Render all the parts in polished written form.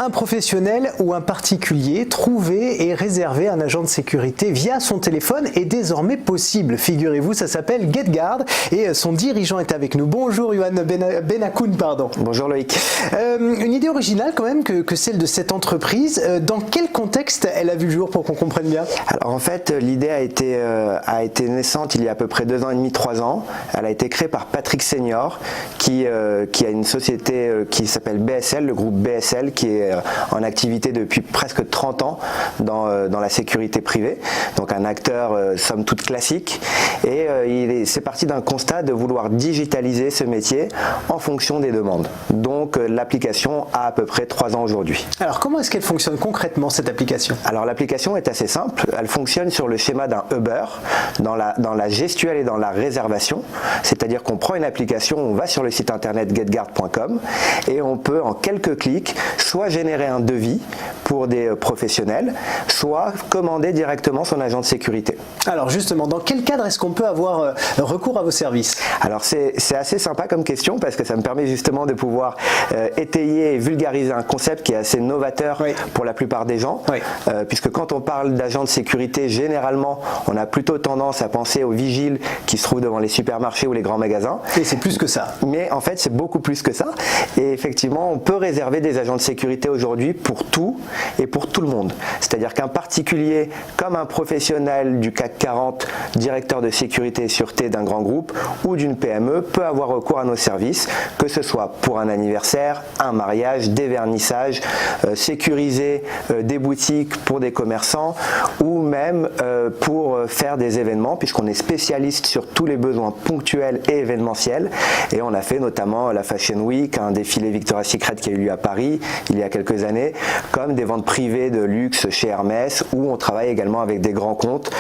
Un professionnel ou un particulier, trouver et réserver un agent de sécurité via son téléphone est désormais possible. Figurez-vous, ça s'appelle GetGuard et son dirigeant est avec nous. Bonjour Yohan Benakoun, pardon. Bonjour Loïc. Une idée originale quand même que celle de cette entreprise. Dans quel contexte elle a vu le jour pour qu'on comprenne bien? Alors en fait, l'idée a été naissante il y a à peu près 2 ans et demi, 3 ans. Elle a été créée par Patrick Senior qui a une société qui s'appelle BSL, le groupe BSL, qui est en activité depuis presque 30 ans dans la sécurité privée. Donc un acteur somme toute classique. Et c'est parti d'un constat de vouloir digitaliser ce métier en fonction des demandes. Donc l'application a à peu près 3 ans aujourd'hui. Alors comment est-ce qu'elle fonctionne concrètement cette application? Alors l'application est assez simple. Elle fonctionne sur le schéma d'un Uber, dans la gestuelle et dans la réservation. C'est-à-dire qu'on prend une application, on va sur le site internet getguard.com et on peut en quelques clics soit générer un devis pour des professionnels, soit commander directement son agent de sécurité. Alors justement, dans quel cadre est-ce qu'on peut avoir recours à vos services? Alors c'est assez sympa comme question parce que ça me permet justement de pouvoir étayer et vulgariser un concept qui est assez novateur pour la plupart des gens, puisque quand on parle d'agent de sécurité, généralement on a plutôt tendance à penser aux vigiles qui se trouvent devant les supermarchés ou les grands magasins. Et c'est plus que ça. Mais en fait c'est beaucoup plus que ça et effectivement on peut réserver des agents de sécurité aujourd'hui pour tout et pour tout le monde. C'est-à-dire qu'un particulier comme un professionnel du CAC 40, directeur de sécurité et sûreté d'un grand groupe ou d'une PME peut avoir recours à nos services, que ce soit pour un anniversaire, un mariage, des vernissages, sécuriser des boutiques pour des commerçants ou même pour faire des événements, puisqu'on est spécialiste sur tous les besoins ponctuels et événementiels. Et on a fait notamment la Fashion Week, un défilé Victoria's Secret qui a eu lieu à Paris il y a quelques années, comme des ventes privées de luxe chez Hermès, où on travaille également avec des grands comptes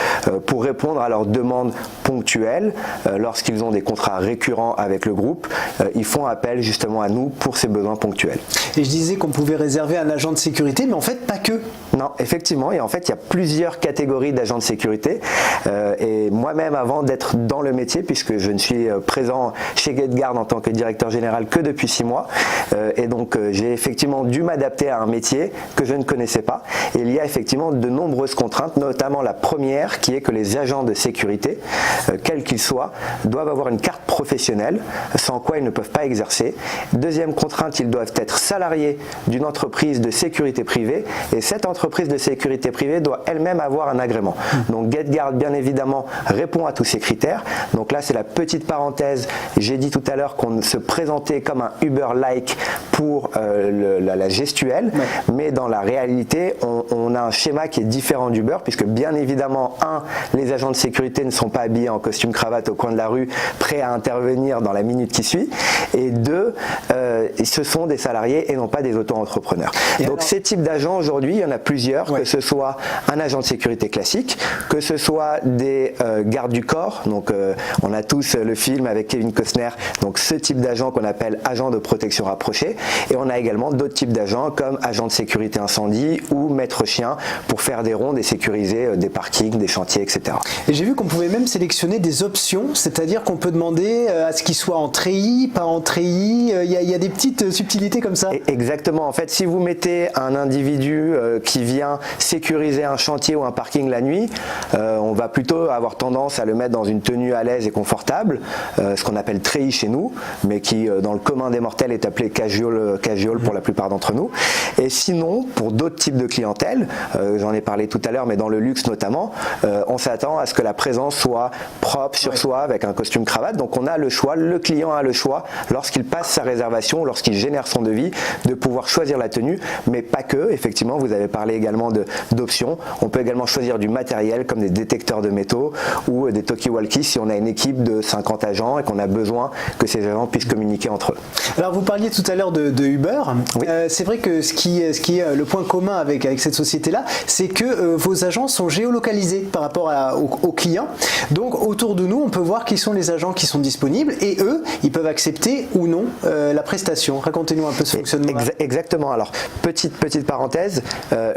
pour répondre à leurs demandes ponctuelles. Lorsqu'ils ont des contrats récurrents avec le groupe, ils font appel justement à nous pour ces besoins ponctuels. Et je disais qu'on pouvait réserver un agent de sécurité, mais en fait pas que. Non, effectivement, et en fait il y a plusieurs catégories d'agents de sécurité et moi-même avant d'être dans le métier, puisque je ne suis présent chez GetGuard en tant que directeur général que depuis 6 mois et donc j'ai effectivement dû m'adapter à un métier que je ne connaissais pas et il y a effectivement de nombreuses contraintes, notamment la première qui est que les agents de sécurité, quels qu'ils soient, doivent avoir une carte professionnelle, sans quoi ils ne peuvent pas exercer. Deuxième contrainte, ils doivent être salariés d'une entreprise de sécurité privée et cette entreprise de sécurité privée doit elle-même avoir un agrément. Donc GetGuard bien évidemment répond à tous ces critères. Donc là c'est la petite parenthèse, j'ai dit tout à l'heure qu'on se présentait comme un Uber-like pour la gestuelle, mais dans la réalité on a un schéma qui est différent d'Uber, puisque bien évidemment les agents de sécurité ne sont pas habillés en costume cravate au coin de la rue prêts à intervenir dans la minute qui suit, et 2 ce sont des salariés et non pas des auto-entrepreneurs. Donc alors, ces types d'agents aujourd'hui il y en a plusieurs, que ce soit un agent de sécurité classique, que ce soit des gardes du corps, donc on a tous le film avec Kevin Costner, donc ce type d'agent qu'on appelle agent de protection rapprochée, et on a également d'autres types d'agents comme agent de sécurité incendie ou maître chien pour faire des rondes et sécuriser des parkings, des chantiers, etc. Et j'ai vu qu'on pouvait même sélectionner des options, c'est-à-dire qu'on peut demander à ce qu'il soit en treillis, pas en treillis, il y a des petites subtilités comme ça. Exactement, en fait si vous mettez un individu qui vient sécuriser un chantier ou un parking la nuit, on va plutôt avoir tendance à le mettre dans une tenue à l'aise et confortable, ce qu'on appelle treillis chez nous, mais qui dans le commun des mortels est appelé casual pour la plupart d'entre nous. Et sinon, pour d'autres types de clientèle, j'en ai parlé tout à l'heure, mais dans le luxe notamment, on s'attend à ce que la présence soit propre sur soi avec un costume cravate. Donc on a le choix, le client a le choix, lorsqu'il passe sa réservation, lorsqu'il génère son devis, de pouvoir choisir la tenue, mais pas que. Effectivement, vous avez parlé également d'options. On peut également choisir du matériel comme des détecteurs de métaux ou des talkie-walkie si on a une équipe de 50 agents et qu'on a besoin que ces agents puissent communiquer entre eux. Alors vous parliez tout à l'heure de Uber. Oui. C'est vrai que ce qui est le point commun avec cette société-là, c'est que vos agents sont géolocalisés par rapport aux clients. Donc autour de nous, on peut voir qui sont les agents qui sont disponibles et eux, ils peuvent accepter ou non la prestation. Racontez-nous un peu ce fonctionnement. Exactement. Alors petite parenthèse,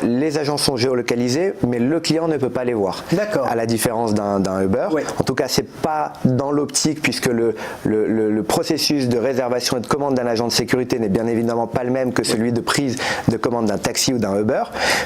les agents sont géolocalisés, mais le client ne peut pas les voir. D'accord. À la différence d'un Uber. Oui. En tout cas, c'est pas dans l'optique puisque le processus de réservation et de commande commande d'un agent de sécurité n'est bien évidemment pas le même que celui de prise de commande d'un taxi ou d'un Uber,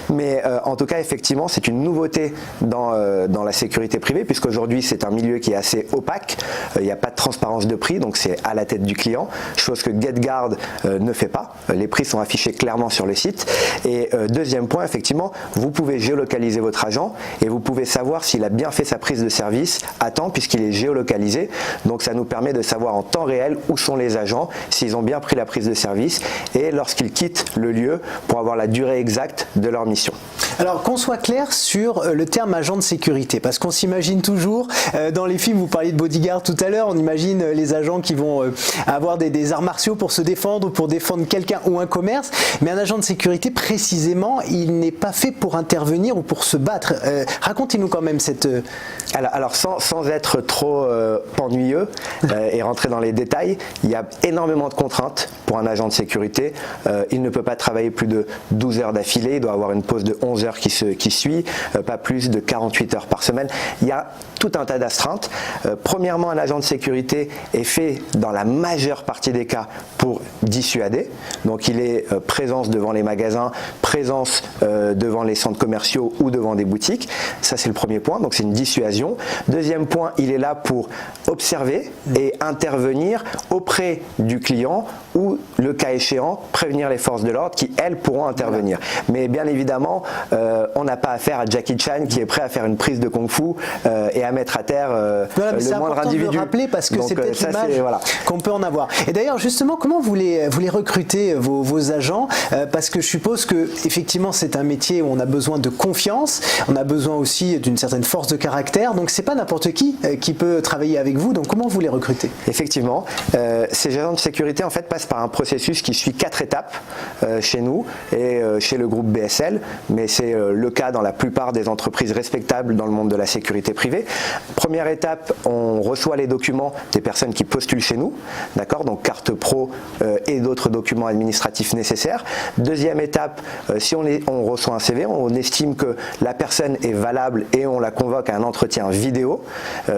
mais en tout cas effectivement c'est une nouveauté dans la sécurité privée, puisqu'aujourd'hui c'est un milieu qui est assez opaque, il n'y a pas de transparence de prix, donc c'est à la tête du client, chose que GetGuard ne fait pas. Les prix sont affichés clairement sur le site. Et deuxième point, effectivement, vous pouvez géolocaliser votre agent et vous pouvez savoir s'il a bien fait sa prise de service à temps, puisqu'il est géolocalisé. Donc ça nous permet de savoir en temps réel où sont les agents, s'ils ont bien pris la prise de service et lorsqu'ils quittent le lieu pour avoir la durée exacte de leur mission. Alors qu'on soit clair sur le terme agent de sécurité, parce qu'on s'imagine toujours, dans les films, vous parliez de bodyguard tout à l'heure, on imagine les agents qui vont avoir des arts martiaux pour se défendre ou pour défendre quelqu'un ou un commerce, mais un agent de sécurité précisément, il n'est pas fait pour intervenir ou pour se battre. Racontez-nous quand même cette... Alors sans être trop ennuyeux et rentrer dans les détails, il y a énormément de contraintes pour un agent de sécurité. Il ne peut pas travailler plus de 12 heures d'affilée, il doit avoir une pause de 11 heures qui suit, pas plus de 48 heures par semaine. Il y a tout un tas d'astreintes. Premièrement, un agent de sécurité est fait dans la majeure partie des cas pour dissuader. Donc il est présence devant les magasins, présence devant les centres commerciaux ou devant des boutiques. Ça c'est le premier point, donc c'est une dissuasion. Deuxième point, il est là pour observer et intervenir auprès du client ou, le cas échéant, prévenir les forces de l'ordre qui, elles, pourront intervenir. Mais bien évidemment, on n'a pas affaire à Jackie Chan qui est prêt à faire une prise de kung-fu et à mettre à terre le moindre individu. C'est important de le rappeler parce que c'est peut-être l'image qu'on peut en avoir. Et d'ailleurs, justement, comment vous les recrutez, vos agents, parce que je suppose que effectivement c'est un métier où on a besoin de confiance, on a besoin aussi d'une certaine force de caractère, donc c'est pas n'importe qui peut travailler avec vous, donc comment vous les recrutez? Effectivement, ces agents de sécurité en fait passent par un processus qui suit 4 étapes chez nous et chez le groupe BSL, mais c'est le cas dans la plupart des entreprises respectables dans le monde de la sécurité privée. Première étape, on reçoit les documents des personnes qui postulent chez nous, d'accord, donc carte pro et d'autres documents administratifs nécessaires. Deuxième étape, si on reçoit un CV, on estime que la personne est valable et on la convoque à un entretien vidéo.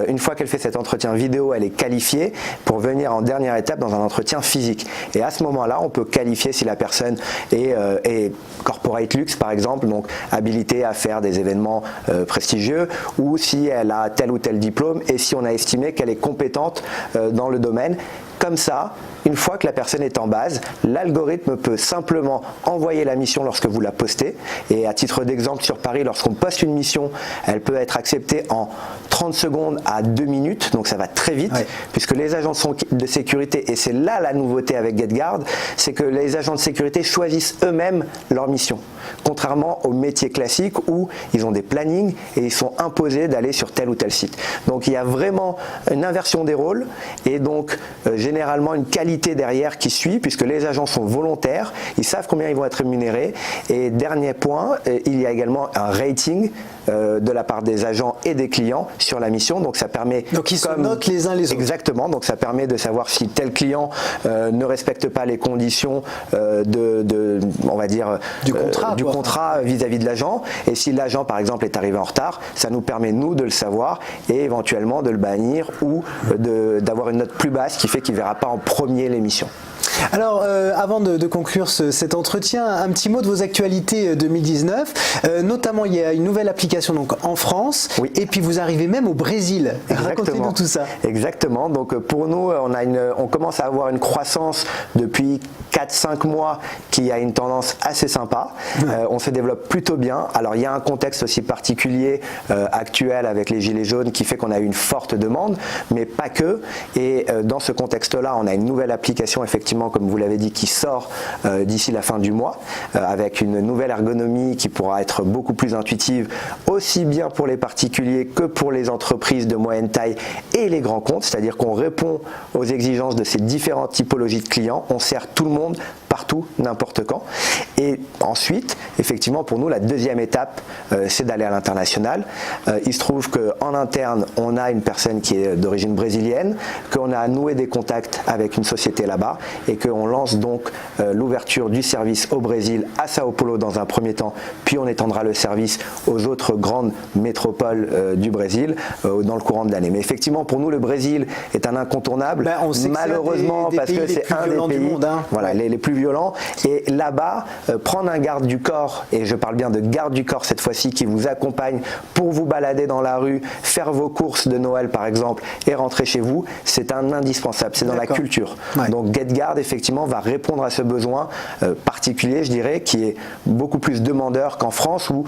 Une fois qu'elle fait cet entretien vidéo, elle est qualifiée pour venir en dernière étape dans un entretien physique. Et à ce moment-là, on peut qualifier si la personne est corporate luxe par exemple, donc habilitée à faire des événements prestigieux, ou si elle a tel ou tel diplôme et si on a estimé qu'elle est compétente dans le domaine. Comme ça, une fois que la personne est en base, l'algorithme peut simplement envoyer la mission lorsque vous la postez. Et à titre d'exemple, sur Paris, lorsqu'on poste une mission, elle peut être acceptée en 30 secondes à 2 minutes, donc ça va très vite, puisque les agents de sécurité, et c'est là la nouveauté avec GetGuard, c'est que les agents de sécurité choisissent eux-mêmes leur mission, contrairement aux métiers classiques où ils ont des plannings et ils sont imposés d'aller sur tel ou tel site. Donc il y a vraiment une inversion des rôles et donc généralement une qualité derrière qui suit, puisque les agents sont volontaires, ils savent combien ils vont être rémunérés. Et dernier point, il y a également un rating de la part des agents et des clients sur la mission, donc ça permet... Donc ils se notent les uns les autres. Exactement, donc ça permet de savoir si tel client ne respecte pas les conditions on va dire, du contrat vis-à-vis de l'agent, et si l'agent par exemple est arrivé en retard, ça nous permet nous de le savoir et éventuellement de le bannir ou d'avoir une note plus basse qui fait qu'il ne verra pas en premier l'émission. Alors, avant de conclure cet entretien, un petit mot de vos actualités 2019. Notamment, il y a une nouvelle application donc, en France, et puis vous arrivez même au Brésil. Racontez-nous tout ça. Exactement. Donc, pour nous, on commence à avoir une croissance depuis 4-5 mois qui a une tendance assez sympa. On se développe plutôt bien. Alors, il y a un contexte aussi particulier actuel avec les Gilets jaunes qui fait qu'on a eu une forte demande, mais pas que. Et dans ce contexte-là, on a une nouvelle application, effectivement, comme vous l'avez dit, qui sort d'ici la fin du mois, avec une nouvelle ergonomie qui pourra être beaucoup plus intuitive, aussi bien pour les particuliers que pour les entreprises de moyenne taille et les grands comptes, c'est-à-dire qu'on répond aux exigences de ces différentes typologies de clients, on sert tout le monde partout, n'importe quand. Et ensuite, effectivement, pour nous, la deuxième étape, c'est d'aller à l'international. Il se trouve qu'en interne, on a une personne qui est d'origine brésilienne, qu'on a noué des contacts avec une société là-bas et qu'on lance donc l'ouverture du service au Brésil, à Sao Paulo dans un premier temps, puis on étendra le service aux autres grandes métropoles du Brésil dans le courant de l'année. Mais effectivement, pour nous, le Brésil est un incontournable, on sait malheureusement, que parce que c'est un des pays monde, hein. voilà, les plus violents. Et là-bas, prendre un garde du corps, et je parle bien de garde du corps cette fois-ci, qui vous accompagne pour vous balader dans la rue, faire vos courses de Noël par exemple, et rentrer chez vous, c'est un indispensable, c'est dans la culture. Ouais. Donc GetGuard, effectivement, va répondre à ce besoin particulier, je dirais, qui est beaucoup plus demandeur qu'en France, où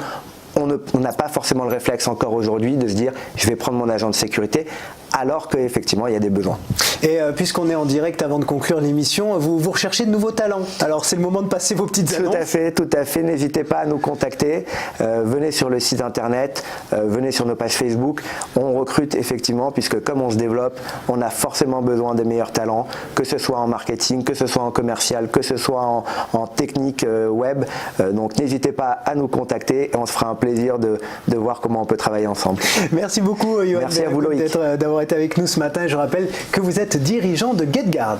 on n'a pas forcément le réflexe encore aujourd'hui de se dire je vais prendre mon agent de sécurité, alors qu'effectivement il y a des besoins. Et puisqu'on est en direct avant de conclure l'émission, vous recherchez de nouveaux talents. Alors c'est le moment de passer vos petites annonces. Tout à fait. N'hésitez pas à nous contacter. Venez sur le site internet, venez sur nos pages Facebook. On recrute effectivement, puisque comme on se développe, on a forcément besoin des meilleurs talents, que ce soit en marketing, que ce soit en commercial, que ce soit en technique web. Donc n'hésitez pas à nous contacter et on se fera un plaisir de voir comment on peut travailler ensemble. Merci beaucoup, Yoann, Merci à vous, Loïc, d'avoir été avec nous ce matin. Je rappelle que vous êtes dirigeant de GetGuard.